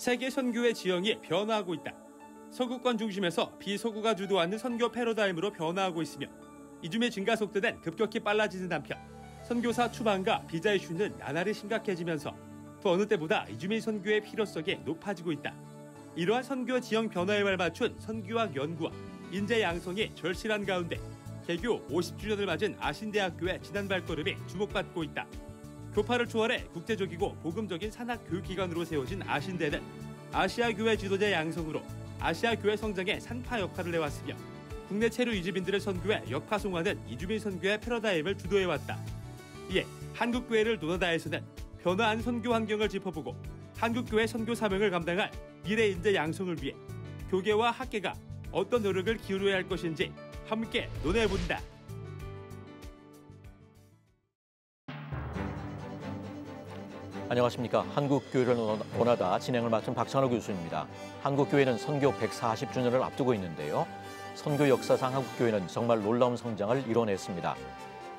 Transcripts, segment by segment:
세계 선교의 지형이 변화하고 있다. 서구권 중심에서 비서구가 주도하는 선교 패러다임으로 변화하고 있으며 이주민 증가 속도는 급격히 빨라지는 한편 선교사 추방과 비자 이슈는 나날이 심각해지면서 또 어느 때보다 이주민 선교의 필요성이 높아지고 있다. 이러한 선교 지형 변화에 발맞춘 선교학 연구와 인재 양성이 절실한 가운데 개교 50주년을 맞은 아신대학교의 지난 발걸음이 주목받고 있다. 교파를 초월해 국제적이고 복음적인 산학 교육기관으로 세워진 아신대는 아시아 교회 지도자 양성으로 아시아 교회 성장의 산파 역할을 해왔으며 국내 체류 이주민들을 선교해 역파송하는 이주민 선교의 패러다임을 주도해왔다. 이에 한국교회를 노나다에서는 변화한 선교 환경을 짚어보고 한국교회 선교 사명을 감당할 미래 인재 양성을 위해 교계와 학계가 어떤 노력을 기울여야 할 것인지 함께 논해본다. 안녕하십니까. 한국교회를 논하다 진행을 맡은 박찬호 교수입니다. 한국교회는 선교 140주년을 앞두고 있는데요. 선교 역사상 한국교회는 정말 놀라운 성장을 이뤄냈습니다.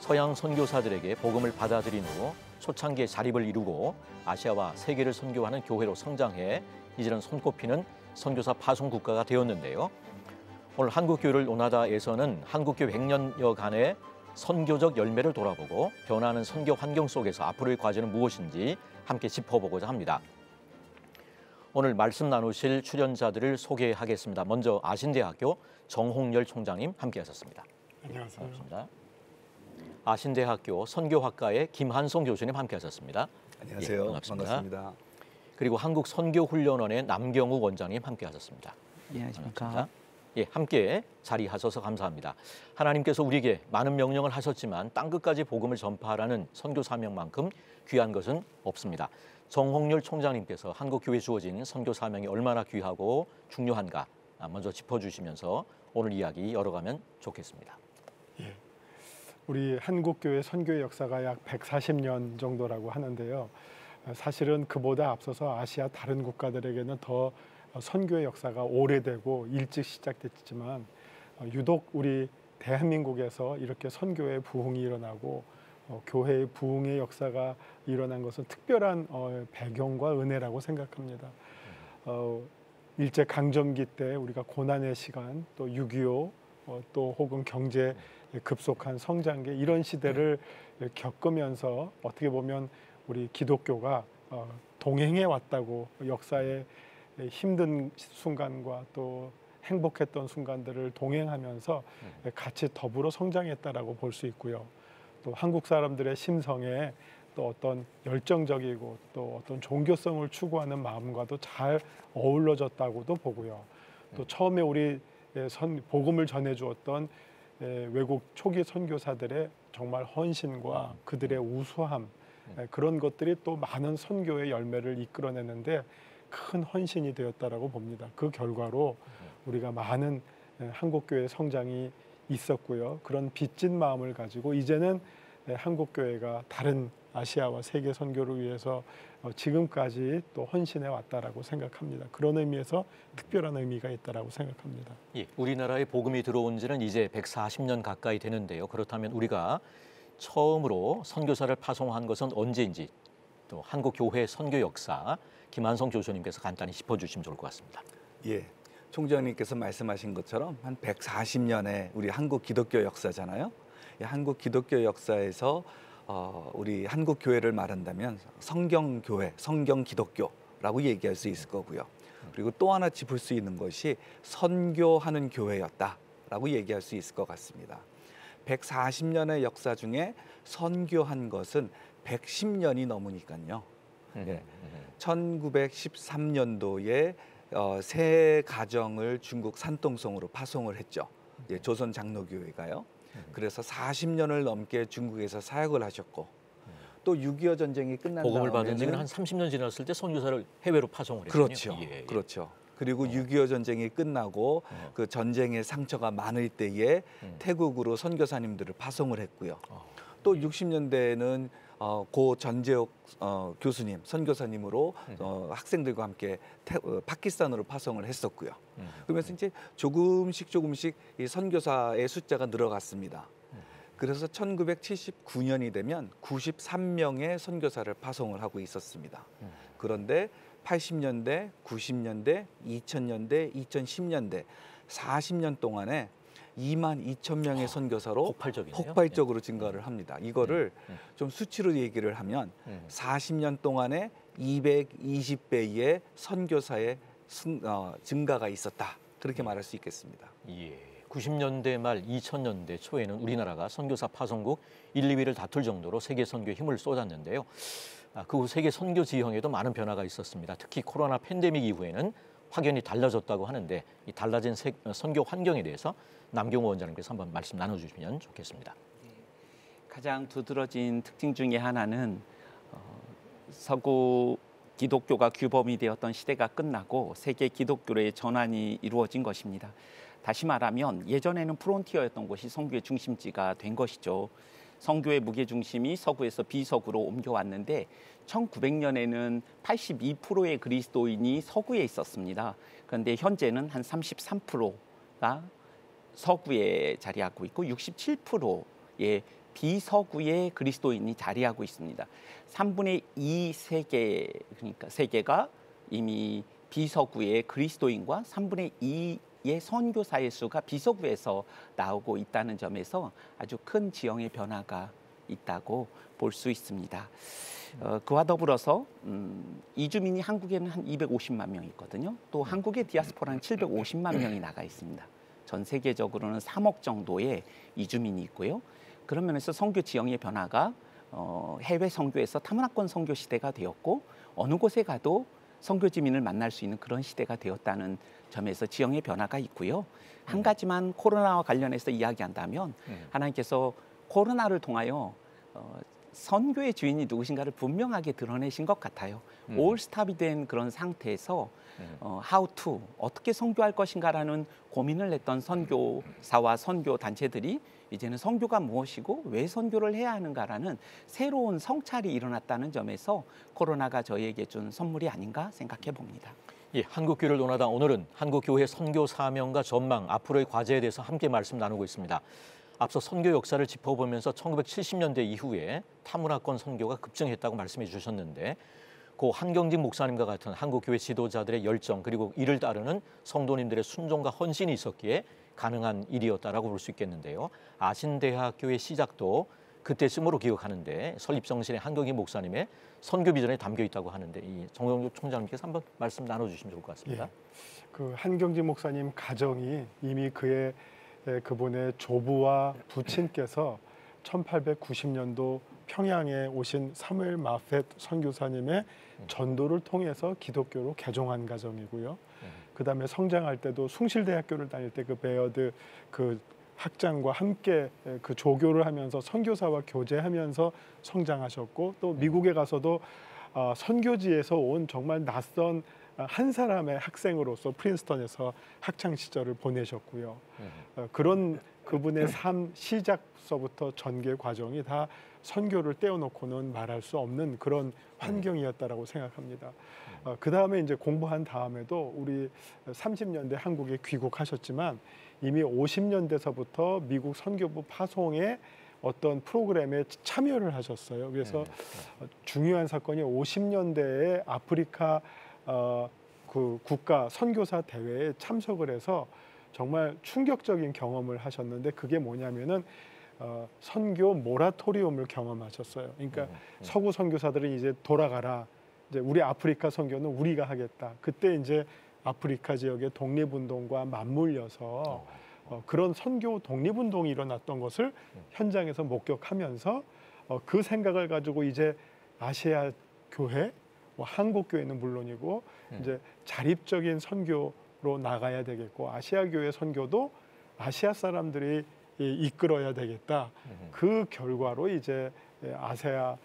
서양 선교사들에게 복음을 받아들인 후 초창기에 자립을 이루고 아시아와 세계를 선교하는 교회로 성장해 이제는 손꼽히는 선교사 파송 국가가 되었는데요. 오늘 한국교회를 논하다에서는 한국교회 100년여간의 선교적 열매를 돌아보고 변화하는 선교 환경 속에서 앞으로의 과제는 무엇인지 함께 짚어보고자 합니다. 오늘 말씀 나누실 출연자들을 소개하겠습니다. 먼저 아신대학교 정홍열 총장님 함께하셨습니다. 안녕하세요. 반갑습니다. 아신대학교 선교학과의 김한송 교수님 함께하셨습니다. 안녕하세요. 예, 반갑습니다. 그리고 한국선교훈련원의 남경우 원장님 함께하셨습니다. 안녕하십니까. 예, 함께 자리하셔서 감사합니다. 하나님께서 우리에게 많은 명령을 하셨지만 땅끝까지 복음을 전파하라는 선교 사명만큼 귀한 것은 없습니다. 정홍열 총장님께서 한국교회에 주어진 선교 사명이 얼마나 귀하고 중요한가 먼저 짚어주시면서 오늘 이야기 열어가면 좋겠습니다. 예, 우리 한국교회 선교의 역사가 약 140년 정도라고 하는데요. 사실은 그보다 앞서서 아시아 다른 국가들에게는 더 선교의 역사가 오래되고 일찍 시작됐지만 유독 우리 대한민국에서 이렇게 선교의 부흥이 일어나고 교회의 부흥의 역사가 일어난 것은 특별한 배경과 은혜라고 생각합니다. 일제강점기 때 우리가 고난의 시간, 또 6.25, 또 혹은 경제 급속한 성장기 이런 시대를 겪으면서 어떻게 보면 우리 기독교가 동행해 왔다고 역사의 힘든 순간과 또 행복했던 순간들을 동행하면서 같이 더불어 성장했다라고 볼 수 있고요. 또 한국 사람들의 심성에 또 어떤 열정적이고 또 어떤 종교성을 추구하는 마음과도 잘 어우러졌다고도 보고요. 또 처음에 우리 복음을 전해주었던 외국 초기 선교사들의 정말 헌신과 그들의 우수함 그런 것들이 또 많은 선교의 열매를 이끌어내는데 큰 헌신이 되었다라고 봅니다. 그 결과로 우리가 많은 한국교회 성장이 있었고요. 그런 빚진 마음을 가지고 이제는 한국교회가 다른 아시아와 세계 선교를 위해서 지금까지 또 헌신해 왔다라고 생각합니다. 그런 의미에서 특별한 의미가 있다라고 생각합니다. 예, 우리나라에 복음이 들어온 지는 이제 140년 가까이 되는데요. 그렇다면 우리가 처음으로 선교사를 파송한 것은 언제인지 또 한국교회 선교 역사 김한성 교수님께서 간단히 짚어주시면 좋을 것 같습니다. 예, 총장님께서 말씀하신 것처럼 한 140년의 우리 한국 기독교 역사잖아요. 이 한국 기독교 역사에서 우리 한국 교회를 말한다면 성경교회, 성경기독교라고 얘기할 수 있을 거고요. 그리고 또 하나 짚을 수 있는 것이 선교하는 교회였다라고 얘기할 수 있을 것 같습니다. 140년의 역사 중에 선교한 것은 110년이 넘으니까요. 예. 1913년도에 세 가정을 중국 산동성으로 파송을 했죠. 예, 조선 장로교회가요. 그래서 40년을 넘게 중국에서 사역을 하셨고 또 6.25 전쟁이 끝난 복음을 받은 다음에는 지는 한 30년 지났을 때 선교사를 해외로 파송을 했군요. 그렇죠. 예, 예. 그렇죠. 그리고 6.25 전쟁이 끝나고 그 전쟁의 상처가 많을 때에 태국으로 선교사님들을 파송을 했고요. 또 60년대에는 고 전재옥 교수님, 선교사님으로 학생들과 함께 파키스탄으로 파송을 했었고요. 그러면서 이제 조금씩 이 선교사의 숫자가 늘어갔습니다. 그래서 1979년이 되면 93명의 선교사를 파송을 하고 있었습니다. 그런데 80년대, 90년대, 2000년대, 2010년대 40년 동안에 22,000명의 선교사로 폭발적이네요. 폭발적으로 증가를 합니다. 이거를 좀 수치로 얘기를 하면 40년 동안에 220배의 선교사의 증가가 있었다. 그렇게 말할 수 있겠습니다. 예. 90년대 말 2000년대 초에는 우리나라가 선교사 파송국 1, 2위를 다툴 정도로 세계 선교에 힘을 쏟았는데요. 그 후 세계 선교 지형에도 많은 변화가 있었습니다. 특히 코로나 팬데믹 이후에는 확연히 달라졌다고 하는데 이 달라진 선교 환경에 대해서 남경호 원장님께서 한번 말씀 나눠주시면 좋겠습니다. 가장 두드러진 특징 중에 하나는 서구 기독교가 규범이 되었던 시대가 끝나고 세계 기독교의 전환이 이루어진 것입니다. 다시 말하면 예전에는 프론티어였던 곳이 선교의 중심지가 된 것이죠. 선교의 무게중심이 서구에서 비서구로 옮겨왔는데 1900년에는 82%의 그리스도인이 서구에 있었습니다. 그런데 현재는 한 33%가 서구에 자리하고 있고 67%의 비서구의 그리스도인이 자리하고 있습니다. 3분의 2 세계, 그러니까 세계가 이미 비서구의 그리스도인과 3분의 2의 선교사의 수가 비서구에서 나오고 있다는 점에서 아주 큰 지형의 변화가 있다고 볼 수 있습니다. 그와 더불어서 이주민이 한국에는 한 250만 명 있거든요. 또 한국의 디아스포라는 750만 명이 나가 있습니다. 전 세계적으로는 3억 정도의 이주민이 있고요. 그런 면에서 선교 지형의 변화가 해외 선교에서 타문화권 선교 시대가 되었고 어느 곳에 가도 선교 지민을 만날 수 있는 그런 시대가 되었다는 점에서 지형의 변화가 있고요. 한 가지만 코로나와 관련해서 이야기한다면 하나님께서 코로나를 통하여 선교의 주인이 누구신가를 분명하게 드러내신 것 같아요. 올스탑이 된 그런 상태에서 how to, 어떻게 선교할 것인가라는 고민을 했던 선교사와 선교 단체들이 이제는 선교가 무엇이고 왜 선교를 해야 하는가라는 새로운 성찰이 일어났다는 점에서 코로나가 저희에게 준 선물이 아닌가 생각해 봅니다. 예, 한국교회를 논하다 오늘은 한국교회 선교 사명과 전망, 앞으로의 과제에 대해서 함께 말씀 나누고 있습니다. 앞서 선교 역사를 짚어보면서 1970년대 이후에 타문화권 선교가 급증했다고 말씀해 주셨는데 고 한경직 목사님과 같은 한국교회 지도자들의 열정 그리고 이를 따르는 성도님들의 순종과 헌신이 있었기에 가능한 일이었다라고 볼 수 있겠는데요. 아신대학교의 시작도 그때쯤으로 기억하는데 설립정신의 한경직 목사님의 선교 비전에 담겨 있다고 하는데 이 정영juk 총장님께서 한번 말씀 나눠주시면 좋을 것 같습니다. 예, 그 한경직 목사님 가정이 이미 그분의 조부와 부친께서 1890년도 평양에 오신 사무엘 마펫 선교사님의 전도를 통해서 기독교로 개종한 가정이고요. 그다음에 성장할 때도 숭실대학교를 다닐 때 그 베어드 그 학장과 함께 그 조교를 하면서 선교사와 교제하면서 성장하셨고 또 미국에 가서도 선교지에서 온 정말 낯선 한 사람의 학생으로서 프린스턴에서 학창 시절을 보내셨고요. 그런 그분의 삶 시작서부터 전개 과정이 다 선교를 떼어놓고는 말할 수 없는 그런 환경이었다라고 생각합니다. 그 다음에 이제 공부한 다음에도 우리 30년대 한국에 귀국하셨지만 이미 50년대서부터 미국 선교부 파송에 어떤 프로그램에 참여를 하셨어요. 그래서 중요한 사건이 50년대에 아프리카 그 국가 선교사 대회에 참석을 해서 정말 충격적인 경험을 하셨는데 그게 뭐냐면은 선교 모라토리움을 경험하셨어요. 그러니까 서구 선교사들은 이제 돌아가라. 이제 우리 아프리카 선교는 우리가 하겠다. 그때 이제 아프리카 지역의 독립운동과 맞물려서 그런 선교 독립운동이 일어났던 것을 현장에서 목격하면서 그 생각을 가지고 이제 아시아 교회, 한국 교회는 물론이고 이제 자립적인 선교로 나가야 되겠고 아시아 교회 선교도 아시아 사람들이 이끌어야 되겠다. 그 결과로 이제 아세아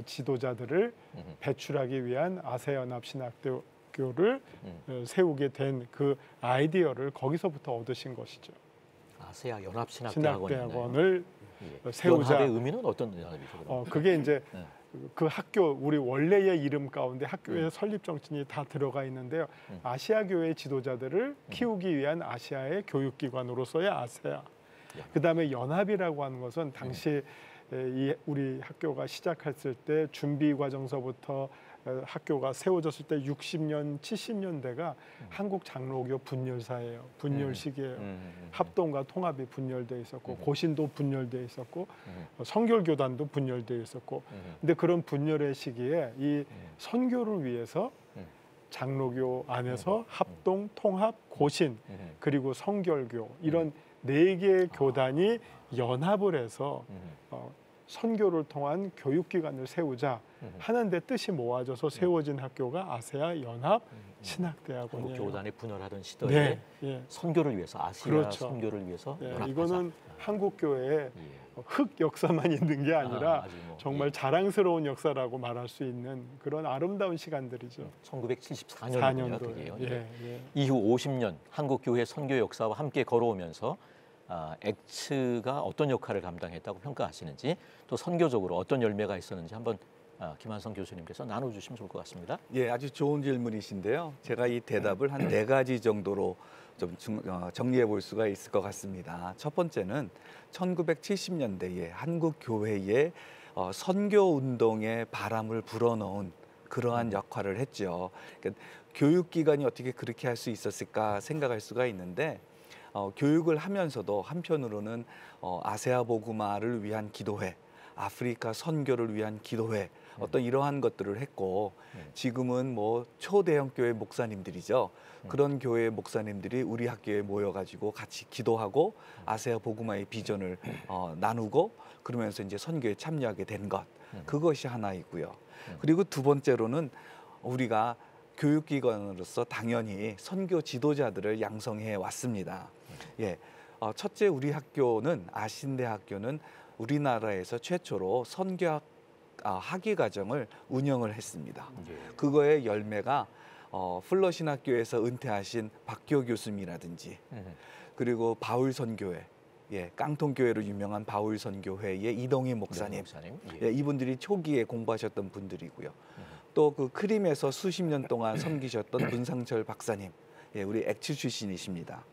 지도자들을 배출하기 위한 아세아연합신학교를 세우게 된 그 아이디어를 거기서부터 얻으신 것이죠. 아세아 연합신학대학원을 세우자. 연합의 의미는 어떤 연합이죠? 그게 이제 그 학교 우리 원래의 이름 가운데 학교의 설립 정신이 다 들어가 있는데요. 아시아 교회 지도자들을 키우기 위한 아시아의 교육기관으로서의 아세아. 그다음에 연합이라고 하는 것은 당시 우리 학교가 시작했을 때 준비 과정서부터 학교가 세워졌을 때 60년, 70년대가 한국 장로교 분열사예요. 분열 시기예요. 합동과 통합이 분열돼 있었고 고신도 분열돼 있었고 성결교단도 분열돼 있었고 근데 그런 분열의 시기에 이 선교를 위해서 장로교 안에서 합동, 통합, 고신 그리고 성결교 이런 4개의 교단이 연합을 해서 선교를 통한 교육기관을 세우자 하는데 뜻이 모아져서 세워진 학교가 아세아 연합 신학대학원이에요. 한국 교단이 분열하던 시대에 네, 예. 선교를 위해서 아시아 그렇죠. 선교를 위해서 예, 연합하자. 이거는 한국 교회의 예. 흑 역사만 있는 게 아니라 아주 뭐, 정말 예. 자랑스러운 역사라고 말할 수 있는 그런 아름다운 시간들이죠. 1974년이군요. 4년도. 그게요. 예, 예. 이후 50년 한국 교회 선교 역사와 함께 걸어오면서 엑츠가 어떤 역할을 감당했다고 평가하시는지 또 선교적으로 어떤 열매가 있었는지 한번 김한성 교수님께서 나눠주시면 좋을 것 같습니다. 예, 아주 좋은 질문이신데요. 제가 이 대답을 한 4가지 정도로 좀 정리해 볼 수가 있을 것 같습니다. 첫 번째는 1970년대에 한국 교회의 선교 운동의 바람을 불어넣은 그러한 역할을 했죠. 그러니까 교육기관이 어떻게 그렇게 할 수 있었을까 생각할 수가 있는데 교육을 하면서도 한편으로는 아세아 복음화를 위한 기도회, 아프리카 선교를 위한 기도회 어떤 이러한 것들을 했고 지금은 뭐 초대형 교회 목사님들이죠. 그런 교회 목사님들이 우리 학교에 모여가지고 같이 기도하고 아세아 복음화의 비전을 나누고 그러면서 이제 선교에 참여하게 된 것 그것이 하나이고요. 그리고 두 번째로는 우리가 교육기관으로서 당연히 선교 지도자들을 양성해 왔습니다. 예, 첫째 우리 학교는 아신대학교는 우리나라에서 최초로 선교학 학위 과정을 운영을 했습니다. 그거의 열매가 플러신학교에서 은퇴하신 박교 교수님이라든지 그리고 바울선교회, 예, 깡통교회로 유명한 바울선교회의 이동희 목사님, 예, 이분들이 초기에 공부하셨던 분들이고요. 또 그 크림에서 수십 년 동안 섬기셨던 문상철 박사님, 예, 우리 엑츠 출신이십니다.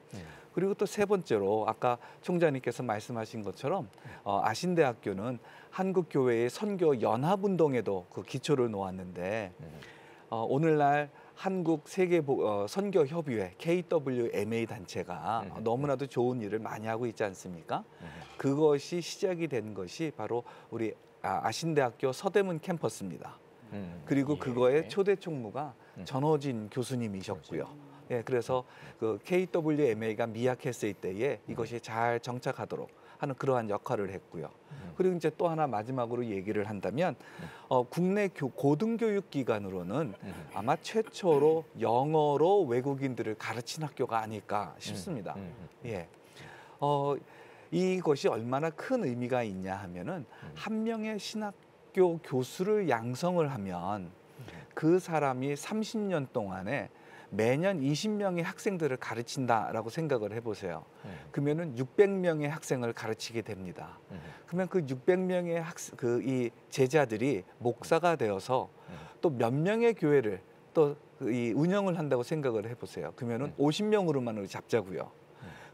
그리고 또 세 번째로 아까 총장님께서 말씀하신 것처럼 아신대학교는 한국교회의 선교 연합운동에도 그 기초를 놓았는데 오늘날 한국 세계 선교협의회 KWMA 단체가 너무나도 좋은 일을 많이 하고 있지 않습니까? 그것이 시작이 된 것이 바로 우리 아신대학교 서대문 캠퍼스입니다. 그리고 그거의 초대 총무가 전호진 교수님이셨고요. 예, 그래서 그 KWMA가 미약했을 때에 이것이 잘 정착하도록 하는 그러한 역할을 했고요. 그리고 이제 또 하나 마지막으로 얘기를 한다면 국내 고등교육 기관으로는 아마 최초로 영어로 외국인들을 가르친 학교가 아닐까 싶습니다. 예, 이것이 얼마나 큰 의미가 있냐 하면은 한 명의 신학교 교수를 양성을 하면 그 사람이 30년 동안에 매년 20명의 학생들을 가르친다라고 생각을 해보세요. 그러면은 600명의 학생을 가르치게 됩니다. 그러면 그 600명의 이 제자들이 목사가 되어서 또 몇 명의 교회를 또 이 운영을 한다고 생각을 해보세요. 그러면은 50명으로만 잡자고요.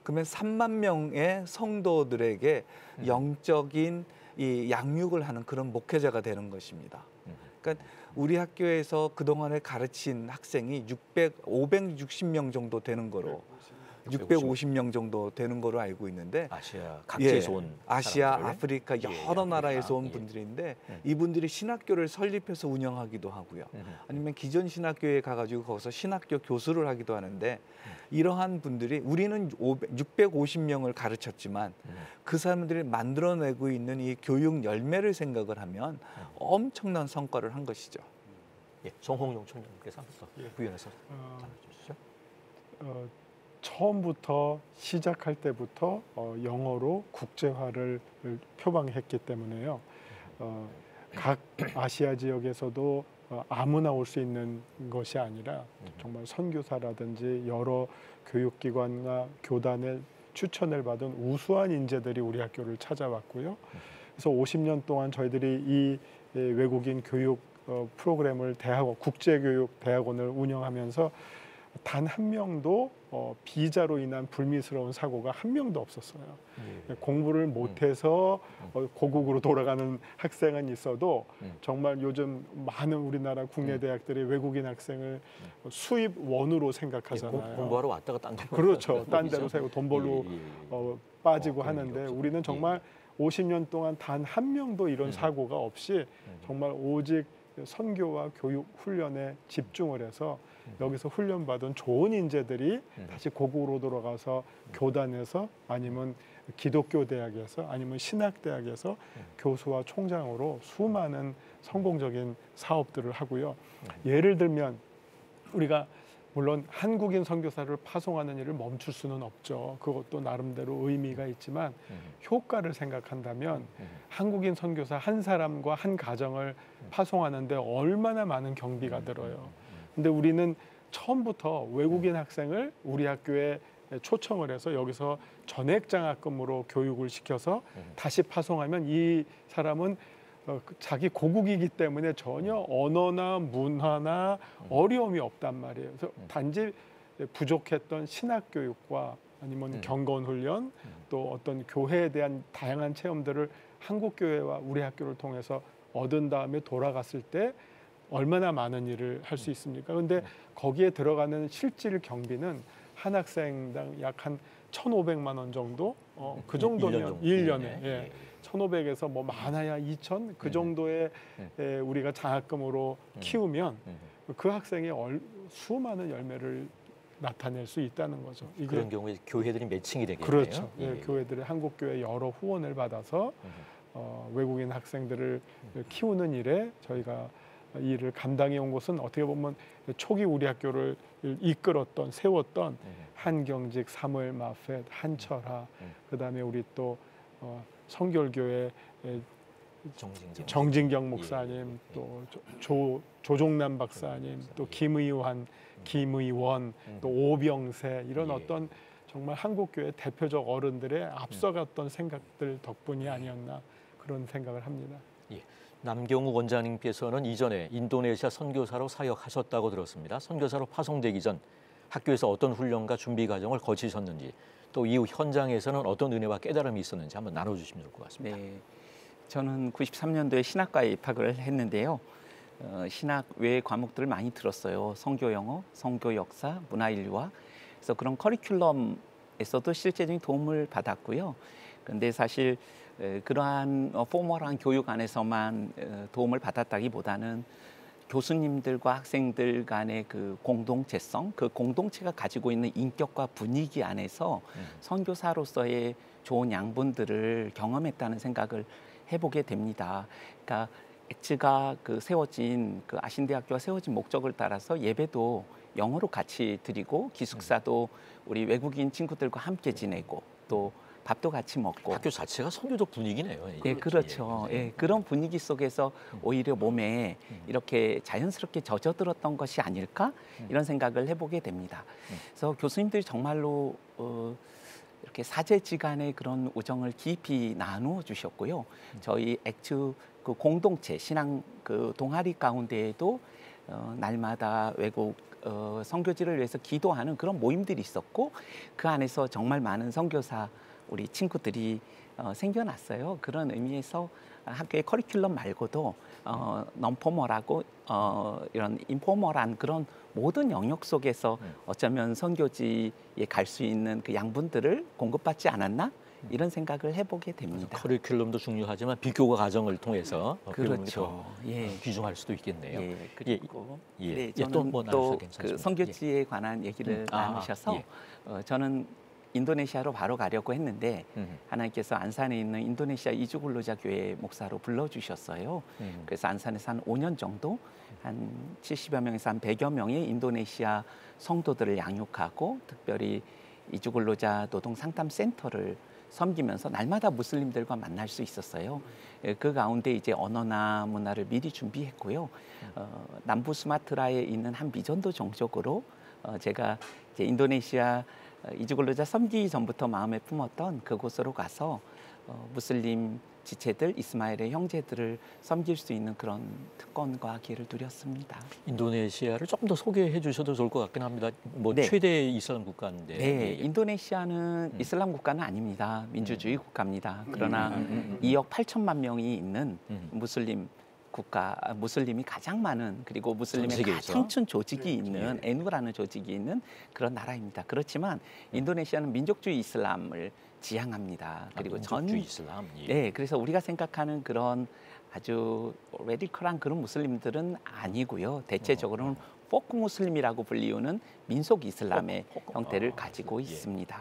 그러면 3만 명의 성도들에게 영적인 이 양육을 하는 그런 목회자가 되는 것입니다. 그러니까 우리 학교에서 그동안에 가르친 학생이 560명 정도 되는 거로 650명 정도 되는 거로 알고 있는데 아시아 각지에서 예, 온 아시아, 사람들. 아프리카 여러 나라에서 온 분들인데 이분들이 신학교를 설립해서 운영하기도 하고요. 아니면 기존 신학교에 가가지고 거기서 신학교 교수를 하기도 하는데 이러한 분들이 우리는 650명을 가르쳤지만 그 사람들이 만들어내고 있는 이 교육 열매를 생각을 하면 엄청난 성과를 한 것이죠. 예, 정홍용 총장님께서 한번 더 부연해서 전해주시죠. 처음부터 시작할 때부터 영어로 국제화를 표방했기 때문에요. 각 아시아 지역에서도 아무나 올 수 있는 것이 아니라 정말 선교사라든지 여러 교육기관과 교단의 추천을 받은 우수한 인재들이 우리 학교를 찾아왔고요. 그래서 50년 동안 저희들이 이 외국인 교육 프로그램을 국제교육 대학원을 운영하면서 단 한 명도 비자로 인한 불미스러운 사고가 한 명도 없었어요. 공부를 못해서 고국으로 돌아가는 학생은 있어도 정말 요즘 많은 우리나라 국내 대학들이 외국인 학생을 수입원으로 생각하잖아요. 공부하러 왔다가 딴 데로 그렇죠. 딴 데로 세고 돈 벌러 빠지고 그런 하는데 일이 우리는 정말 50년 동안 단 한 명도 이런 사고가 없이 정말 오직 선교와 교육 훈련에 집중을 해서 여기서 훈련받은 좋은 인재들이 다시 고국으로 돌아가서 교단에서 아니면 기독교 대학에서 아니면 신학대학에서 교수와 총장으로 수많은 성공적인 사업들을 하고요. 예를 들면 우리가 물론 한국인 선교사를 파송하는 일을 멈출 수는 없죠. 그것도 나름대로 의미가 있지만 효과를 생각한다면 한국인 선교사 한 사람과 한 가정을 파송하는데 얼마나 많은 경비가 들어요. 근데 우리는 처음부터 외국인 학생을 우리 학교에 초청을 해서 여기서 전액 장학금으로 교육을 시켜서 다시 파송하면 이 사람은 자기 고국이기 때문에 전혀 언어나 문화나 어려움이 없단 말이에요. 그래서 단지 부족했던 신학 교육과 아니면 경건 훈련 또 어떤 교회에 대한 다양한 체험들을 한국 교회와 우리 학교를 통해서 얻은 다음에 돌아갔을 때 얼마나 많은 일을 할 수 있습니까? 그런데 거기에 들어가는 실질 경비는 한 학생당 약 한 1,500만 원 정도? 그 정도면 1년에 1,500에서 뭐 많아야 2,000? 그 정도의 우리가 장학금으로 키우면 그 학생이 수많은 열매를 나타낼 수 있다는 거죠. 이게 그런 경우에 교회들이 매칭이 되겠네요. 그렇죠. 교회들이 한국 교회 여러 후원을 받아서 외국인 학생들을 키우는 일에 저희가 이 일을 감당해 온 곳은 어떻게 보면 초기 우리 학교를 이끌었던 세웠던 한경직, 사무엘 마펫, 한철하, 그다음에 우리 또 성결교회 정진경 목사님, 또 조종남 박사님, 또 김의환, 김의원, 또 오병세 이런 어떤 정말 한국교회 대표적 어른들의 앞서갔던 생각들 덕분이 아니었나 그런 생각을 합니다. 남경욱 원장님께서는 이전에 인도네시아 선교사로 사역하셨다고 들었습니다. 선교사로 파송되기 전 학교에서 어떤 훈련과 준비 과정을 거치셨는지 또 이후 현장에서는 어떤 은혜와 깨달음이 있었는지 한번 나눠주시면 좋을 것 같습니다. 네, 저는 93년도에 신학과에 입학을 했는데요. 신학 외의 과목들을 많이 들었어요. 선교 영어, 선교 역사, 문화인류화. 그래서 그런 커리큘럼에서도 실제적인 도움을 받았고요. 그런데 사실 그러한 포멀한 교육 안에서만 도움을 받았다기보다는 교수님들과 학생들 간의 그 공동체성, 그 공동체가 가지고 있는 인격과 분위기 안에서 선교사로서의 좋은 양분들을 경험했다는 생각을 해보게 됩니다. 그러니까 엑츠가 세워진 그 아신대학교가 세워진 목적을 따라서 예배도 영어로 같이 드리고 기숙사도 우리 외국인 친구들과 함께 지내고 또 밥도 같이 먹고 학교 자체가 선교적 분위기네요. 예, 그렇죠. 예, 그런 분위기 속에서 오히려 몸에 이렇게 자연스럽게 젖어들었던 것이 아닐까 이런 생각을 해보게 됩니다. 그래서 교수님들이 정말로 이렇게 사제지간의 그런 우정을 깊이 나누어 주셨고요. 저희 엑츠 그 공동체 신앙 그 동아리 가운데에도 날마다 외국 선교지를 위해서 기도하는 그런 모임들이 있었고 그 안에서 정말 많은 선교사 우리 친구들이 생겨났어요. 그런 의미에서 학교의 커리큘럼 말고도 non-formal하고 이런 인포멀한 그런 모든 영역 속에서 어쩌면 선교지에 갈 수 있는 그 양분들을 공급받지 않았나? 이런 생각을 해보게 됩니다. 커리큘럼도 중요하지만 비교과 과정을 통해서 그렇죠. 귀중할 수도 있겠네요. 예, 그리고 저는 또 그 선교지에 관한 얘기를 나누셔서 저는 인도네시아로 바로 가려고 했는데 하나님께서 안산에 있는 인도네시아 이주근로자 교회 목사로 불러주셨어요. 그래서 안산에서 한 5년 정도 한 70여 명에서 한 100여 명의 인도네시아 성도들을 양육하고 특별히 이주근로자 노동 상담센터를 섬기면서 날마다 무슬림들과 만날 수 있었어요. 그 가운데 이제 언어나 문화를 미리 준비했고요. 남부 수마트라에 있는 한 미전도 종족으로 제가 이제 인도네시아 이주근로자 섬기기 전부터 마음에 품었던 그곳으로 가서 무슬림 지체들, 이스마엘의 형제들을 섬길 수 있는 그런 특권과 기회를 누렸습니다. 인도네시아를 조금 더 소개해 주셔도 좋을 것 같긴 합니다. 뭐 네. 최대 이슬람 국가인데. 네, 인도네시아는 이슬람 국가는 아닙니다. 민주주의 국가입니다. 그러나 2억 8천만 명이 있는 무슬림 국가, 무슬림이 가장 많은, 그리고 무슬림의 세계에서? 가장 큰 조직이 있는 에누라는 조직이 있는 그런 나라입니다. 그렇지만 인도네시아는 민족주의 이슬람을 지향합니다. 그리고 민족주의 이슬람. 예. 네, 그래서 우리가 생각하는 그런 아주 레디컬한 그런 무슬림들은 아니고요. 대체적으로는 포크 무슬림이라고 불리우는 민속 이슬람의 형태를 가지고 있습니다.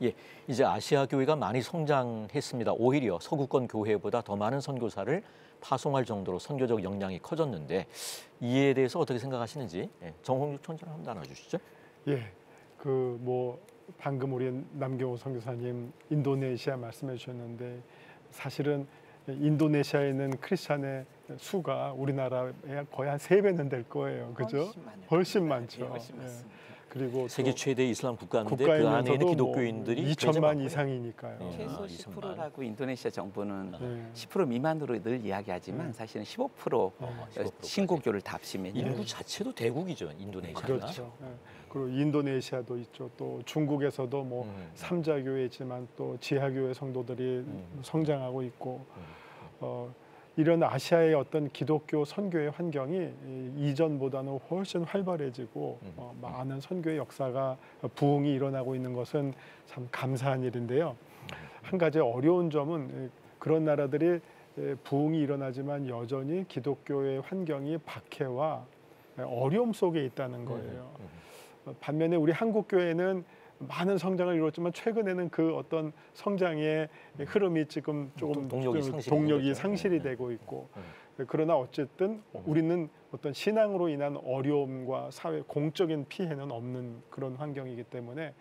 예, 이제 아시아 교회가 많이 성장했습니다. 오히려 서구권 교회보다 더 많은 선교사를 파송할 정도로 선교적 역량이 커졌는데 이에 대해서 어떻게 생각하시는지 정홍juk 총장 한번 나눠주시죠. 예, 그 뭐 방금 우리 남경호 선교사님 인도네시아 말씀해 주셨는데 사실은 인도네시아에는 크리스찬의 수가 우리나라에 거의 한 3배는 될 거예요, 그죠? 훨씬 많죠. 훨씬 예. 많습니다. 그리고 세계 최대 이슬람 국가인데 그 국가이면서도 안에는 기독교인들이 뭐 2천만 이상이니까요. 최소 10%라고 인도네시아 정부는 네. 10% 미만으로 늘 이야기하지만 사실은 15% 신고교를 다 합치면 인구 자체도 대국이죠, 인도네시아가. 그렇죠. 예. 그리고 인도네시아도 있죠. 또 중국에서도 뭐 삼자교회 있지만 또 지하교회 성도들이 성장하고 있고 이런 아시아의 어떤 기독교 선교의 환경이 이전보다는 훨씬 활발해지고 많은 선교의 역사가 부흥이 일어나고 있는 것은 참 감사한 일인데요. 한 가지 어려운 점은 그런 나라들이 부흥이 일어나지만 여전히 기독교의 환경이 박해와 어려움 속에 있다는 거예요. 반면에 우리 한국 교회는 많은 성장을 이뤘지만 최근에는 그 어떤 성장의 흐름이 지금 조금 동력이 상실이 되고 있고 그러나 어쨌든 우리는 어떤 신앙으로 인한 어려움과 사회 공적인 피해는 없는 그런 환경이기 때문에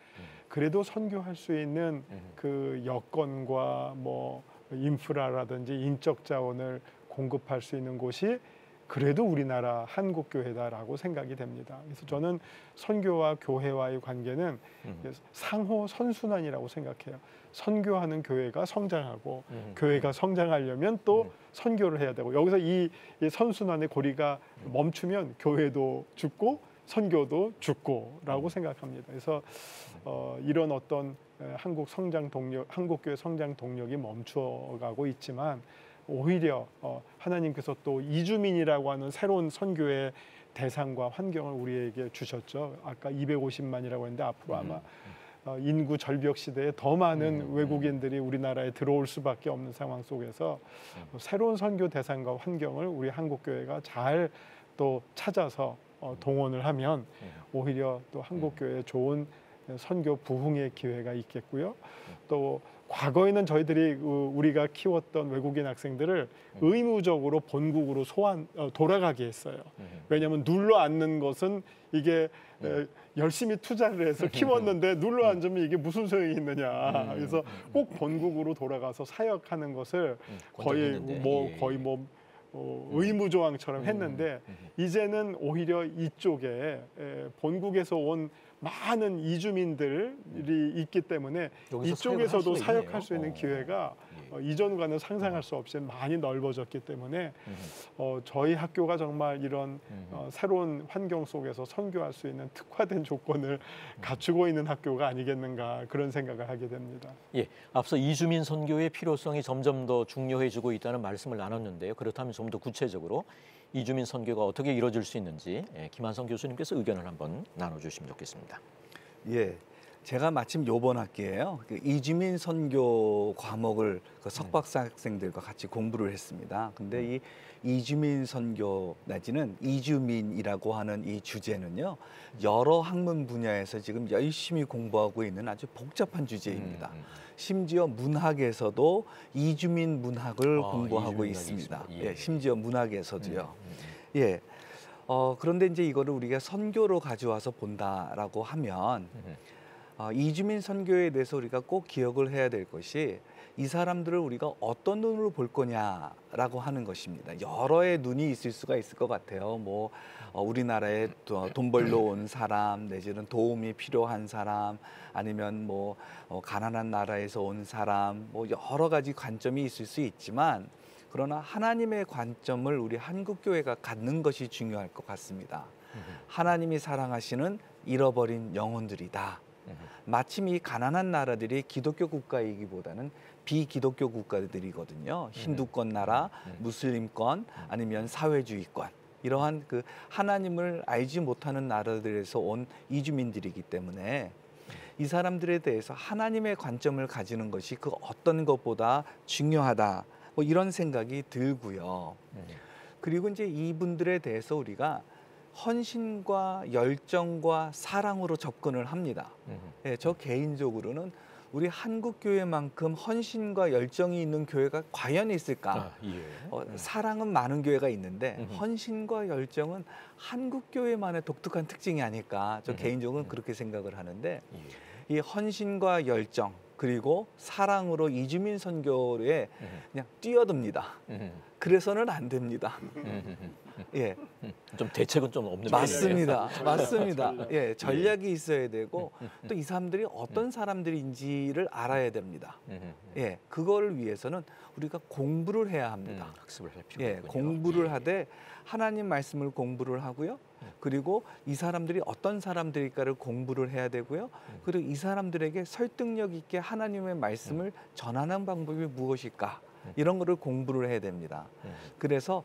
그래도 선교할 수 있는 그 여건과 뭐 인프라라든지 인적 자원을 공급할 수 있는 곳이 그래도 우리나라 한국교회다라고 생각이 됩니다. 그래서 저는 선교와 교회와의 관계는 상호 선순환이라고 생각해요. 선교하는 교회가 성장하고 교회가 성장하려면 또 선교를 해야 되고 여기서 이 선순환의 고리가 멈추면 교회도 죽고 선교도 죽고라고 생각합니다. 그래서 이런 어떤 한국 성장 동력, 한국교회 성장 동력이 멈춰가고 있지만 오히려 하나님께서 또 이주민이라고 하는 새로운 선교의 대상과 환경을 우리에게 주셨죠. 아까 250만이라고 했는데 앞으로 아마 인구 절벽 시대에 더 많은 외국인들이 우리나라에 들어올 수밖에 없는 상황 속에서 새로운 선교 대상과 환경을 우리 한국교회가 잘 또 찾아서 동원을 하면 오히려 또 한국교회에 좋은 선교 부흥의 기회가 있겠고요. 또 과거에는 저희들이 우리가 키웠던 외국인 학생들을 의무적으로 본국으로 돌아가게 했어요. 왜냐하면 눌러 앉는 것은 이게 열심히 투자를 해서 키웠는데 눌러 앉으면 이게 무슨 소용이 있느냐. 그래서 꼭 본국으로 돌아가서 사역하는 것을 거의 뭐 의무조항처럼 했는데 이제는 오히려 이쪽에 본국에서 온 많은 이주민들이 있기 때문에 이쪽에서도 사역할 수 있는 기회가 이전과는 상상할 수 없이 많이 넓어졌기 때문에 저희 학교가 정말 이런 새로운 환경 속에서 선교할 수 있는 특화된 조건을 갖추고 있는 학교가 아니겠는가 그런 생각을 하게 됩니다. 예, 앞서 이주민 선교의 필요성이 점점 더 중요해지고 있다는 말씀을 나눴는데요. 그렇다면 좀 더 구체적으로 이주민 선교가 어떻게 이루어질 수 있는지 김한성 교수님께서 의견을 한번 나눠주시면 좋겠습니다. 예, 제가 마침 요번 학기에요. 그 이주민 선교 과목을 그 석박사 학생들과 같이 공부를 했습니다. 근데 이 이주민 선교 내지는 이주민이라고 하는 이 주제는요. 여러 학문 분야에서 지금 열심히 공부하고 있는 아주 복잡한 주제입니다. 심지어 문학에서도 이주민 문학을 공부하고 있습니다. 예, 심지어 문학에서도요. 예. 그런데 이제 이거를 우리가 선교로 가져와서 본다라고 하면 이주민 선교에 대해서 우리가 꼭 기억을 해야 될 것이 이 사람들을 우리가 어떤 눈으로 볼 거냐라고 하는 것입니다. 여러의 눈이 있을 수가 있을 것 같아요. 뭐 우리나라에 돈 벌러 온 사람, 내지는 도움이 필요한 사람, 아니면 뭐 가난한 나라에서 온 사람, 뭐 여러 가지 관점이 있을 수 있지만, 그러나 하나님의 관점을 우리 한국교회가 갖는 것이 중요할 것 같습니다. 하나님이 사랑하시는 잃어버린 영혼들이다. 마침 이 가난한 나라들이 기독교 국가이기보다는 비기독교 국가들이거든요. 힌두권 나라, 무슬림권, 아니면 사회주의권. 이러한 그 하나님을 알지 못하는 나라들에서 온 이주민들이기 때문에 이 사람들에 대해서 하나님의 관점을 가지는 것이 그 어떤 것보다 중요하다. 뭐 이런 생각이 들고요. 그리고 이제 이분들에 대해서 우리가 헌신과 열정과 사랑으로 접근을 합니다. 예, 저 개인적으로는 우리 한국 교회만큼 헌신과 열정이 있는 교회가 과연 있을까? 사랑은 많은 교회가 있는데 헌신과 열정은 한국 교회만의 독특한 특징이 아닐까? 저 개인적으로는 그렇게 생각을 하는데, 이 헌신과 열정 그리고 사랑으로 이주민 선교에 그냥 뛰어듭니다. 그래서는 안 됩니다. 예, 좀 대책은 좀 없는 맞습니다. 맞습니다. 예, 전략이 있어야 되고 또 이 사람들이 어떤 사람들인지를 알아야 됩니다. 예, 그걸 위해서는 우리가 공부를 해야 합니다. 학습을 할 필요가 예, 있군요. 공부를 하되 하나님 말씀을 공부를 하고요. 그리고 이 사람들이 어떤 사람들일까를 공부를 해야 되고요. 그리고 이 사람들에게 설득력 있게 하나님의 말씀을 전하는 방법이 무엇일까? 이런 거를 공부를 해야 됩니다. 그래서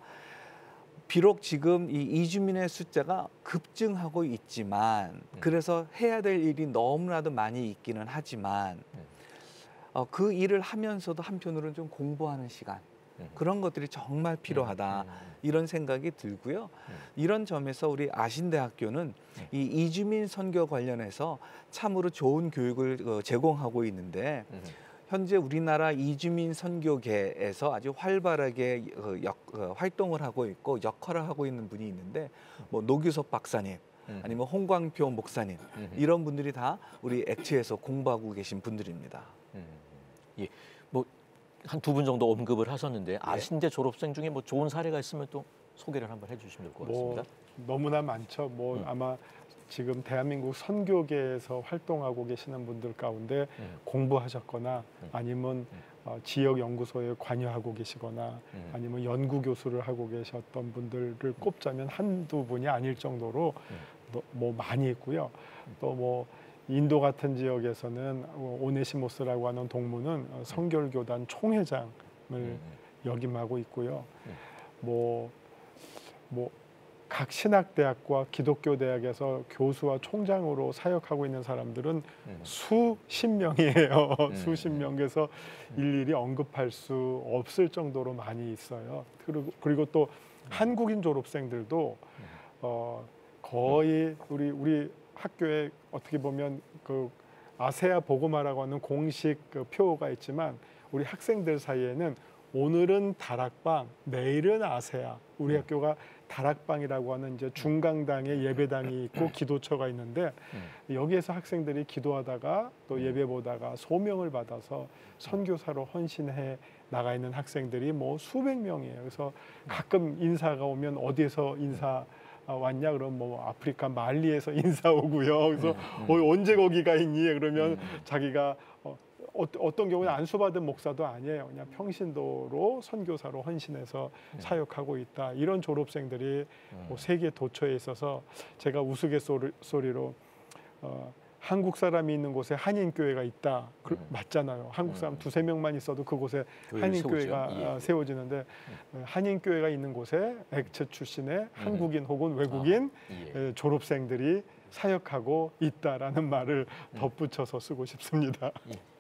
비록 지금 이 이주민의 숫자가 급증하고 있지만, 그래서 해야 될 일이 너무나도 많이 있기는 하지만 그 일을 하면서도 한편으로는 좀 공부하는 시간, 그런 것들이 정말 필요하다, 이런 생각이 들고요. 이런 점에서 우리 아신대학교는 이 이주민 선교 관련해서 참으로 좋은 교육을 제공하고 있는데, 현재 우리나라 이주민 선교계에서 아주 활발하게 활동을 하고 있고 역할을 하고 있는 분이 있는데, 뭐 노규섭 박사님, 아니면 홍광표 목사님, 이런 분들이 다 우리 액트에서 공부하고 계신 분들입니다. 예, 뭐 한 두 분 정도 언급을 하셨는데 아신대 졸업생 중에 뭐 좋은 사례가 있으면 또 소개를 한번 해주시면 될 것 같습니다. 너무나 많죠. 뭐 아마 지금 대한민국 선교계에서 활동하고 계시는 분들 가운데 공부하셨거나 아니면 지역 연구소에 관여하고 계시거나 아니면 연구 교수를 하고 계셨던 분들을 꼽자면 한두 분이 아닐 정도로 뭐 많이 있고요. 또 뭐 인도 같은 지역에서는 오네시모스라고 하는 동무는 성결교단 총회장을 역임하고 있고요. 뭐 각 신학대학과 기독교 대학에서 교수와 총장으로 사역하고 있는 사람들은 수십 명이에요. 수십 명에서 일일이 언급할 수 없을 정도로 많이 있어요. 그리고 또 한국인 졸업생들도 거의 우리 학교에 어떻게 보면 그 아세아 보고마라고 하는 공식 그 표가 있지만, 우리 학생들 사이에는 오늘은 다락방, 내일은 아세아. 우리 학교가 다락방이라고 하는 이제 중강당에 예배당이 있고 기도처가 있는데, 여기에서 학생들이 기도하다가 또 예배 보다가 소명을 받아서 선교사로 헌신해 나가 있는 학생들이 뭐 수백 명이에요. 그래서 가끔 인사가 오면 어디에서 인사 왔냐 그러면 뭐 아프리카 말리에서 인사 오고요. 그래서 언제 거기가 있니? 그러면 자기가 어떤 경우는 안수받은 목사도 아니에요. 그냥 평신도로 선교사로 헌신해서 사역하고 있다. 이런 졸업생들이 뭐 세계 도처에 있어서 제가 우스갯소리로 한국 사람이 있는 곳에 한인교회가 있다. 맞잖아요. 한국 사람 두세 명만 있어도 그곳에 한인교회가 세워지는데, 한인교회가 있는 곳에 액체 출신의 한국인 혹은 외국인 졸업생들이 사역하고 있다라는 말을 덧붙여서 쓰고 싶습니다.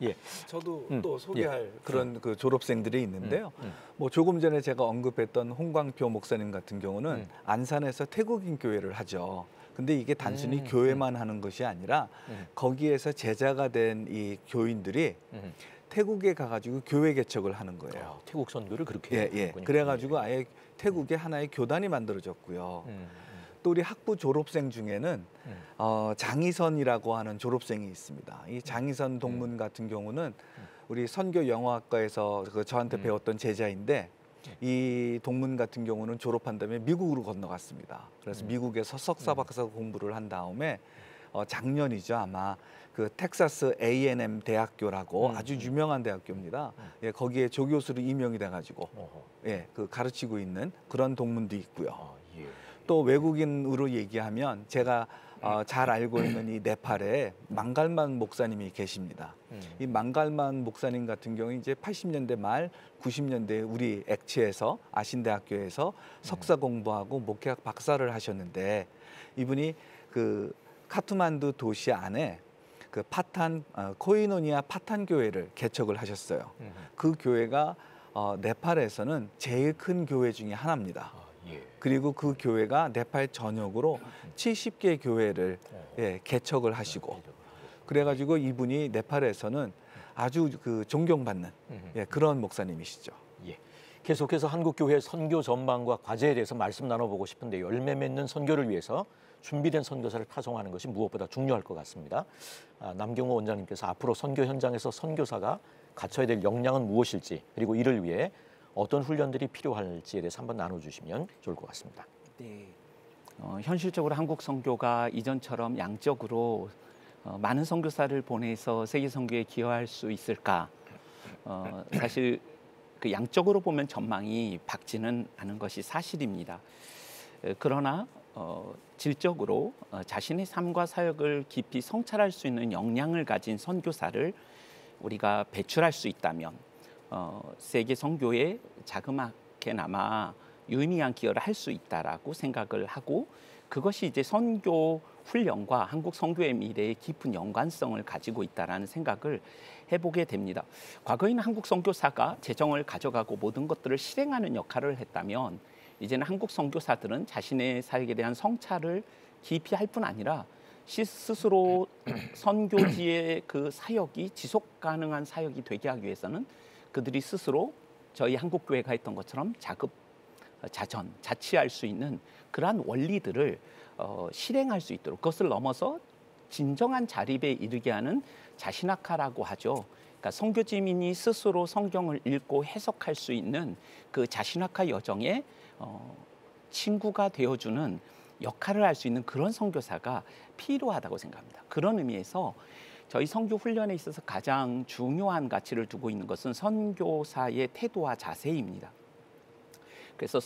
예. 저도 또 소개할 그런 그 졸업생들이 있는데요. 뭐 조금 전에 제가 언급했던 홍광표 목사님 같은 경우는 안산에서 태국인 교회를 하죠. 근데 이게 단순히 교회만 하는 것이 아니라 거기에서 제자가 된 이 교인들이 태국에 가가지고 교회 개척을 하는 거예요. 태국 선교를 그렇게 예. 그래가지고 아예 태국에 하나의 교단이 만들어졌고요. 또 또 우리 학부 졸업생 중에는 장희선이라고 하는 졸업생이 있습니다. 이 장희선 동문 같은 경우는 우리 선교 영어학과에서 저한테 배웠던 제자인데 이 동문 같은 경우는 졸업한 다음에 미국으로 건너갔습니다. 그래서 미국에서 석사 박사 공부를 한 다음에 작년이죠 아마 그 텍사스 A&M 대학교라고 아주 유명한 대학교입니다. 예, 거기에 조교수로 임명이 돼가지고 예, 그 가르치고 있는 그런 동문도 있고요. 또 외국인으로 얘기하면 제가 잘 알고 있는 이 네팔에 망갈만 목사님이 계십니다. 이 망갈만 목사님 같은 경우 이제 80년대 말 90년대 우리 액치에서 아신대학교에서 석사 공부하고 목회학 박사를 하셨는데 이분이 그 카트만두 도시 안에 그 파탄 코이노니아 파탄 교회를 개척을 하셨어요. 그 교회가 네팔에서는 제일 큰 교회 중에 하나입니다. 그리고 그 교회가 네팔 전역으로 70개 교회를 예, 개척을 하시고 그래가지고 이분이 네팔에서는 아주 그 존경받는 예, 그런 목사님이시죠. 예. 계속해서 한국교회 선교 전망과 과제에 대해서 말씀 나눠보고 싶은데 열매 맺는 선교를 위해서 준비된 선교사를 파송하는 것이 무엇보다 중요할 것 같습니다. 남경호 원장님께서 앞으로 선교 현장에서 선교사가 갖춰야 될 역량은 무엇일지 그리고 이를 위해 어떤 훈련들이 필요할지에 대해서 한번 나눠주시면 좋을 것 같습니다. 네. 현실적으로 한국 선교가 이전처럼 양적으로 많은 선교사를 보내서 세계 선교에 기여할 수 있을까? 사실 그 양적으로 보면 전망이 밝지는 않은 것이 사실입니다. 그러나 질적으로 자신의 삶과 사역을 깊이 성찰할 수 있는 역량을 가진 선교사를 우리가 배출할 수 있다면 세계 선교에 자그맣게나마 유의미한 기여를 할 수 있다라고 생각을 하고 그것이 이제 선교 훈련과 한국 선교의 미래에 깊은 연관성을 가지고 있다라는 생각을 해보게 됩니다. 과거에는 한국 선교사가 재정을 가져가고 모든 것들을 실행하는 역할을 했다면 이제는 한국 선교사들은 자신의 사역에 대한 성찰을 깊이 할 뿐 아니라 스스로 선교지의 그 사역이 지속 가능한 사역이 되게 하기 위해서는 그들이 스스로 저희 한국교회가 했던 것처럼 자치할 수 있는 그러한 원리들을 실행할 수 있도록 그것을 넘어서 진정한 자립에 이르게 하는 자신학화라고 하죠. 그러니까 선교지민이 스스로 성경을 읽고 해석할 수 있는 그 자신학화 여정에 친구가 되어주는 역할을 할 수 있는 그런 선교사가 필요하다고 생각합니다. 그런 의미에서 저희 선교 훈련에 있어서 가장 중요한 가치를 두고 있는 것은 선교사의 태도와 자세입니다. 그래서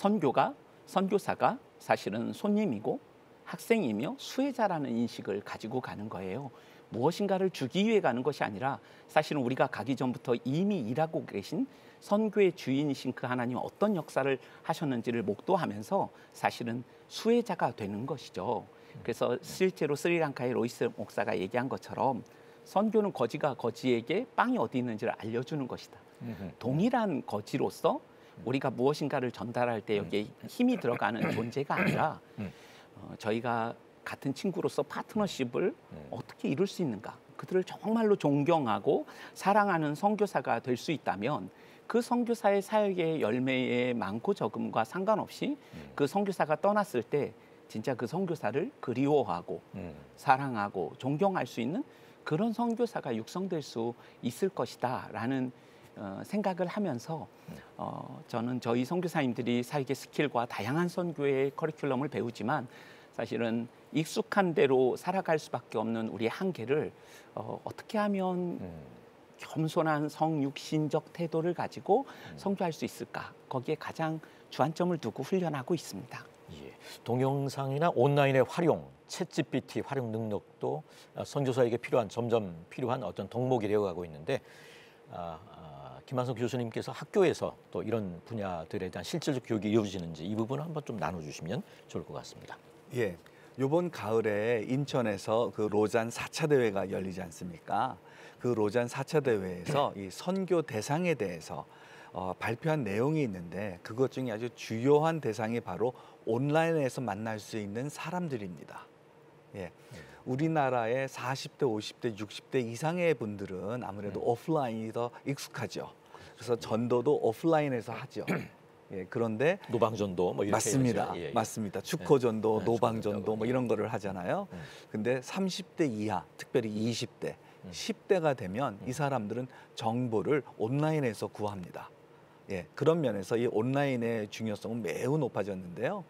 선교사가 사실은 손님이고 학생이며 수혜자라는 인식을 가지고 가는 거예요. 무엇인가를 주기 위해 가는 것이 아니라 사실은 우리가 가기 전부터 이미 일하고 계신 선교의 주인이신 그 하나님 어떤 역사를 하셨는지를 목도하면서 사실은 수혜자가 되는 것이죠. 그래서 실제로 스리랑카의 로이스 목사가 얘기한 것처럼 선교는 거지가 거지에게 빵이 어디 있는지를 알려주는 것이다. 동일한 거지로서 우리가 무엇인가를 전달할 때 여기에 힘이 들어가는 존재가 아니라 저희가 같은 친구로서 파트너십을 어떻게 이룰 수 있는가. 그들을 정말로 존경하고 사랑하는 선교사가 될 수 있다면 그 선교사의 사역의 열매의 많고 적음과 상관없이 그 선교사가 떠났을 때 진짜 그 선교사를 그리워하고 사랑하고 존경할 수 있는 그런 선교사가 육성될 수 있을 것이다라는 생각을 하면서 저는 저희 선교사님들이 사역의 스킬과 다양한 선교의 커리큘럼을 배우지만 사실은 익숙한 대로 살아갈 수밖에 없는 우리의 한계를 어떻게 하면 겸손한 성육신적 태도를 가지고 선교할 수 있을까? 거기에 가장 주안점을 두고 훈련하고 있습니다. 예. 동영상이나 온라인의 활용, 챗GPT 활용 능력도 선교사에게 점점 필요한 어떤 덕목이 되어가고 있는데 김한석 교수님께서 학교에서 또 이런 분야들에 대한 실질적 교육이 이루어지는지 이 부분을 한번 좀 나눠주시면 좋을 것 같습니다. 예, 이번 가을에 인천에서 그 로잔 4차 대회가 열리지 않습니까? 그 로잔 4차 대회에서 이 선교 대상에 대해서 발표한 내용이 있는데 그것 중에 아주 주요한 대상이 바로 온라인에서 만날 수 있는 사람들입니다. 예, 우리나라의 40대, 50대, 60대 이상의 분들은 아무래도 오프라인이 더 익숙하죠. 그래서 전도도 오프라인에서 하죠. 예, 그런데 노방전도 뭐 이렇게 맞습니다. 해야죠. 예, 예. 맞습니다. 축호전도, 네, 노방전도 축호전도, 뭐 예. 이런 거를 하잖아요. 근데 30대 이하, 특별히 20대, 10대가 되면 이 사람들은 정보를 온라인에서 구합니다. 예, 그런 면에서 이 온라인의 중요성은 매우 높아졌는데요.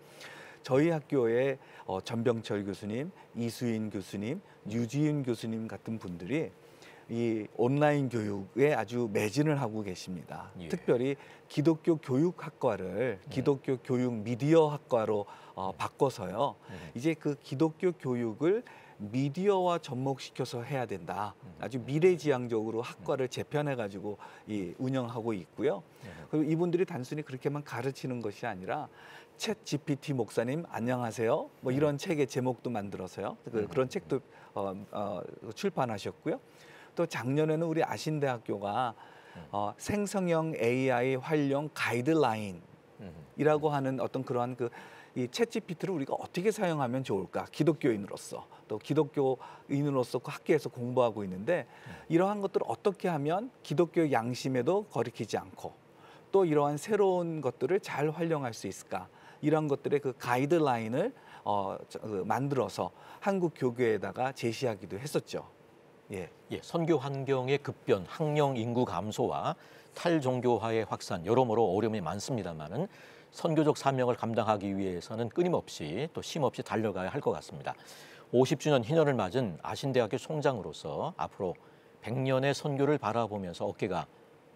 저희 학교에 전병철 교수님, 이수인 교수님, 유지윤 교수님 같은 분들이 이 온라인 교육에 아주 매진을 하고 계십니다. 예. 특별히 기독교 교육학과를 기독교 교육 미디어학과로 바꿔서요. 이제 그 기독교 교육을 미디어와 접목시켜서 해야 된다. 아주 미래지향적으로 학과를 재편해가지고 운영하고 있고요. 그리고 이분들이 단순히 그렇게만 가르치는 것이 아니라 챗 GPT 목사님 안녕하세요. 뭐 이런 책의 제목도 만들어서요. 그런 책도 출판하셨고요. 또 작년에는 우리 아신대학교가 생성형 AI 활용 가이드라인이라고 하는 어떤 그러한 이 챗GPT를 우리가 어떻게 사용하면 좋을까? 기독교인으로서 또 기독교인으로서 그 학교에서 공부하고 있는데 이러한 것들을 어떻게 하면 기독교 양심에도 거리끼지 않고 또 이러한 새로운 것들을 잘 활용할 수 있을까? 이런 것들의 그 가이드라인을 만들어서 한국 교계에다가 제시하기도 했었죠. 예. 예, 선교 환경의 급변, 학령 인구 감소와 탈종교화의 확산 여러모로 어려움이 많습니다만은 선교적 사명을 감당하기 위해서는 끊임없이 또 쉼없이 달려가야 할 것 같습니다. 50주년 희년을 맞은 아신대학교 총장으로서 앞으로 100년의 선교를 바라보면서 어깨가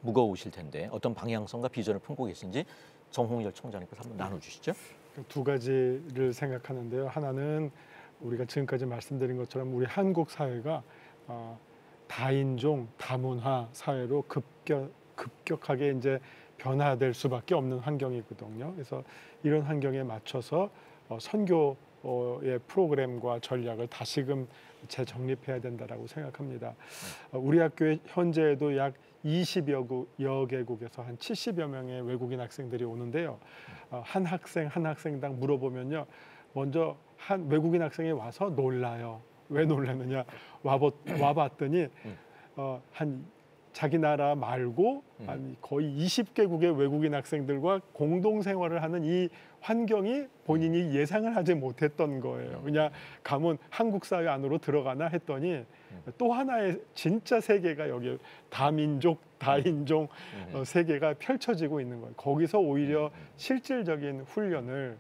무거우실 텐데 어떤 방향성과 비전을 품고 계신지 정홍열 총장님께서 한번 나눠주시죠. 두 가지를 생각하는데요. 하나는 우리가 지금까지 말씀드린 것처럼 우리 한국 사회가 다인종, 다문화 사회로 급격하게 이제 변화될 수밖에 없는 환경이거든요. 그래서 이런 환경에 맞춰서 선교의 프로그램과 전략을 다시금 재정립해야 된다라고 생각합니다. 우리 학교에 현재에도 약 20여 개국에서 한 70여 명의 외국인 학생들이 오는데요. 한 학생당 물어보면요. 먼저 한 외국인 학생이 와서 놀라요. 왜 놀라느냐? 와봤더니 한 자기 나라 말고 한 거의 20개국의 외국인 학생들과 공동 생활을 하는 이 환경이 본인이 예상을 하지 못했던 거예요. 그냥 가면 한국 사회 안으로 들어가나 했더니 또 하나의 진짜 세계가 여기 다민족, 다인종 세계가 펼쳐지고 있는 거예요. 거기서 오히려 실질적인 훈련을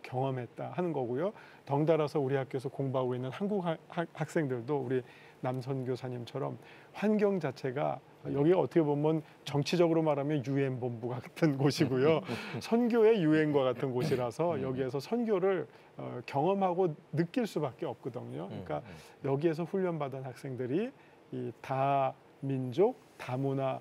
경험했다 하는 거고요. 덩달아서 우리 학교에서 공부하고 있는 한국 학생들도 우리 남선교사님처럼 환경 자체가 여기가 어떻게 보면 정치적으로 말하면 유엔 본부 같은 곳이고요. 선교의 유엔과 같은 곳이라서 여기에서 선교를 경험하고 느낄 수밖에 없거든요. 그러니까 여기에서 훈련받은 학생들이 이 다민족, 다문화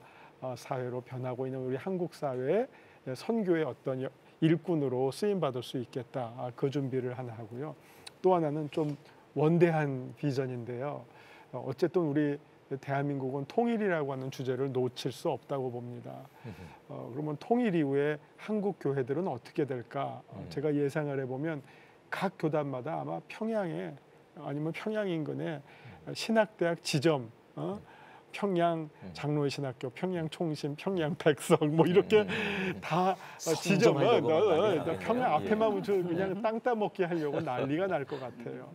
사회로 변하고 있는 우리 한국 사회에 선교의 어떤 일꾼으로 쓰임받을 수 있겠다. 그 준비를 하나 하고요. 또 하나는 좀 원대한 비전인데요. 어쨌든 우리 대한민국은 통일이라고 하는 주제를 놓칠 수 없다고 봅니다. 그러면 통일 이후에 한국 교회들은 어떻게 될까? 제가 예상을 해보면 각 교단마다 아마 평양에 아니면 평양 인근에 신학대학 지점, 평양 장로의 신학교, 평양 총신, 평양 백석 뭐 이렇게 다 지점을 평양 앞에만 붙여 그냥 땅 따먹기 하려고 난리가 날 것 같아요.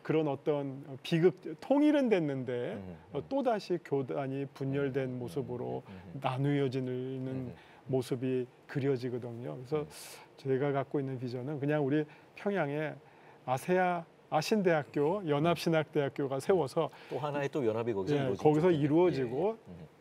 그런 어떤 통일은 됐는데 또 다시 교단이 분열된 모습으로 나누어지는 모습이 그려지거든요. 그래서 제가 갖고 있는 비전은 그냥 우리 평양에 아신대학교, 연합신학대학교가 세워서 또 하나의 또 연합이 거기서 이루어지고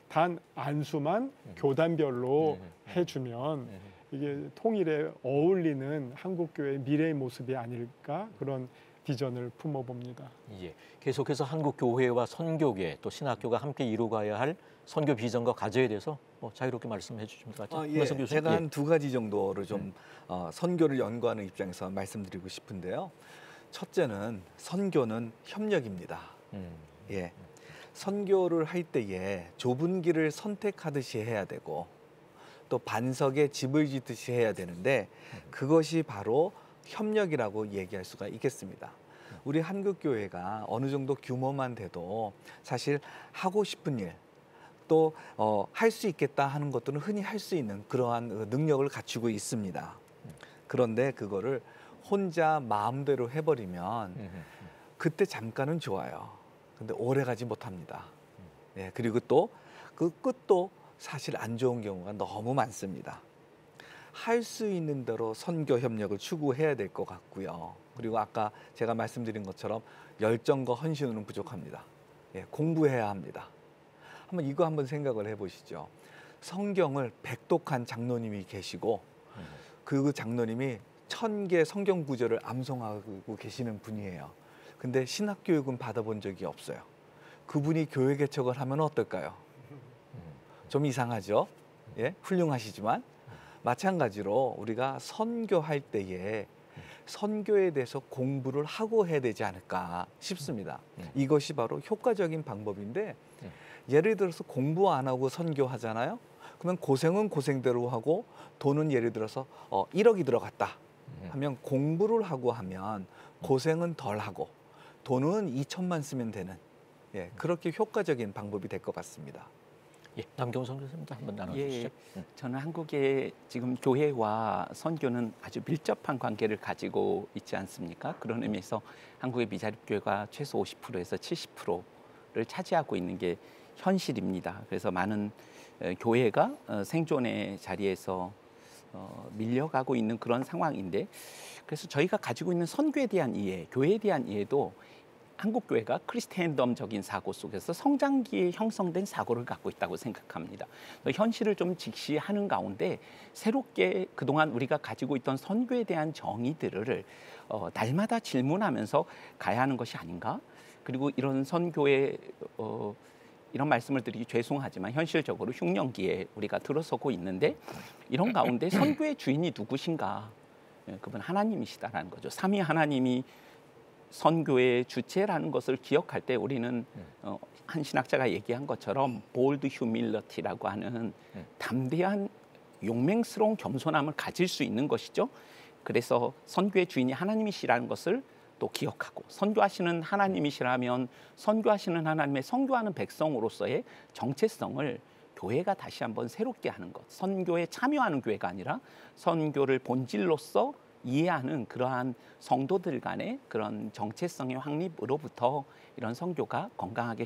단 안수만 교단별로 해주면 이게 통일에 어울리는 한국교회의 미래의 모습이 아닐까 그런 비전을 품어봅니다. 예, 계속해서 한국교회와 선교계 또 신학교가 함께 이루어가야 할 선교 비전과 과제에 대해서 자유롭게 말씀해 주시면 될 것 같아요. 예, 제가 한 두 가지 정도를 좀 선교를 연구하는 입장에서 말씀드리고 싶은데요. 첫째는 선교는 협력입니다. 예, 선교를 할 때에 좁은 길을 선택하듯이 해야 되고 또 반석에 집을 짓듯이 해야 되는데 그것이 바로 협력이라고 얘기할 수가 있겠습니다. 우리 한국교회가 어느 정도 규모만 돼도 사실 하고 싶은 일, 또 할 수 있겠다 하는 것들은 흔히 할 수 있는 그러한 능력을 갖추고 있습니다. 그런데 그거를 혼자 마음대로 해버리면 그때 잠깐은 좋아요. 근데 오래 가지 못합니다. 예, 그리고 또 그 끝도 사실 안 좋은 경우가 너무 많습니다. 할 수 있는 대로 선교 협력을 추구해야 될 것 같고요. 그리고 아까 제가 말씀드린 것처럼 열정과 헌신으로는 부족합니다. 예, 공부해야 합니다. 이거 한번 생각을 해보시죠. 성경을 백독한 장로님이 계시고 그 장로님이 1000개 성경 구절을 암송하고 계시는 분이에요. 근데 신학교육은 받아본 적이 없어요. 그분이 교회 개척을 하면 어떨까요? 좀 이상하죠? 예? 훌륭하시지만 마찬가지로 우리가 선교할 때에 선교에 대해서 공부를 하고 해야 되지 않을까 싶습니다. 이것이 바로 효과적인 방법인데 예를 들어서 공부 안 하고 선교하잖아요. 그러면 고생은 고생대로 하고 돈은 예를 들어서 1억이 들어갔다 하면 공부를 하고 하면 고생은 덜 하고 돈은 2천만 쓰면 되는 예, 그렇게 효과적인 방법이 될 것 같습니다. 예, 남경훈 선교사님도 한번 나눠주시죠. 예, 저는 한국의 지금 교회와 선교는 아주 밀접한 관계를 가지고 있지 않습니까? 그런 의미에서 한국의 미자립교회가 최소 50%에서 70%를 차지하고 있는 게 현실입니다. 그래서 많은 교회가 생존의 자리에서 밀려가고 있는 그런 상황인데, 그래서 저희가 가지고 있는 선교에 대한 이해, 교회에 대한 이해도 한국 교회가 크리스텐덤적인 사고 속에서 성장기에 형성된 사고를 갖고 있다고 생각합니다. 현실을 좀 직시하는 가운데 새롭게 그동안 우리가 가지고 있던 선교에 대한 정의들을 날마다 질문하면서 가야 하는 것이 아닌가? 그리고 이런 선교의 이런 말씀을 드리기 죄송하지만 현실적으로 흉년기에 우리가 들어서고 있는데, 이런 가운데 선교의 주인이 누구신가? 그분 하나님이시다라는 거죠. 삼위 하나님이 선교의 주체라는 것을 기억할 때 우리는 한 신학자가 얘기한 것처럼 bold humility라고 하는 담대한 용맹스러운 겸손함을 가질 수 있는 것이죠. 그래서 선교의 주인이 하나님이시라는 것을 또 기억하고, 선교하시는 하나님이시라면 선교하시는 하나님의 선교하는 백성으로서의 정체성을 교회가 다시 한번 새롭게 하는 것, 선교에 참여하는 교회가 아니라 선교를 본질로서 이해하는 그러한 성도들 간의 그런 정체성의 확립으로부터 이런 선교가 건강하게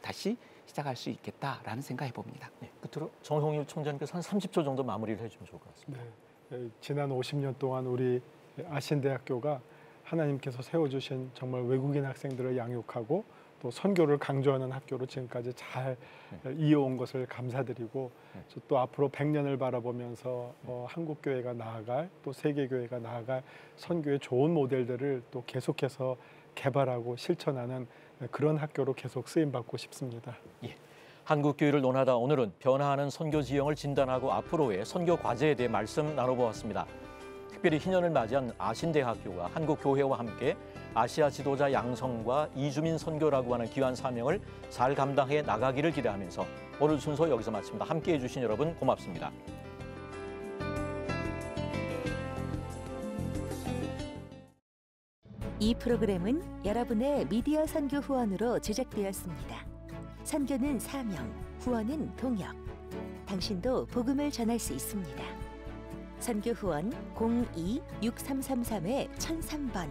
다시 시작할 수 있겠다라는 생각해 봅니다. 네, 끝으로 정홍일 총장님께서 한 30초 정도 마무리를 해주면 좋을 것 같습니다. 네, 지난 50년 동안 우리 아신대학교가 하나님께서 세워주신 정말 외국인 학생들을 양육하고 또 선교를 강조하는 학교로 지금까지 잘 이어온 것을 감사드리고, 또 앞으로 100년을 바라보면서 한국 교회가 나아갈, 또 세계 교회가 나아갈 선교의 좋은 모델들을 또 계속해서 개발하고 실천하는 그런 학교로 계속 쓰임 받고 싶습니다. 예. 한국 교회를 논하다 오늘은 변화하는 선교 지형을 진단하고 앞으로의 선교 과제에 대해 말씀 나눠보았습니다. 특별히 희년을 맞이한 아신대학교가 한국 교회와 함께 아시아 지도자 양성과 이주민 선교라고 하는 귀한 사명을 잘 감당해 나가기를 기대하면서 오늘 순서 여기서 마칩니다. 함께해 주신 여러분 고맙습니다. 이 프로그램은 여러분의 미디어 선교 후원으로 제작되었습니다. 선교는 사명, 후원은 동역. 당신도 복음을 전할 수 있습니다. 선교 후원 02-6333-1003번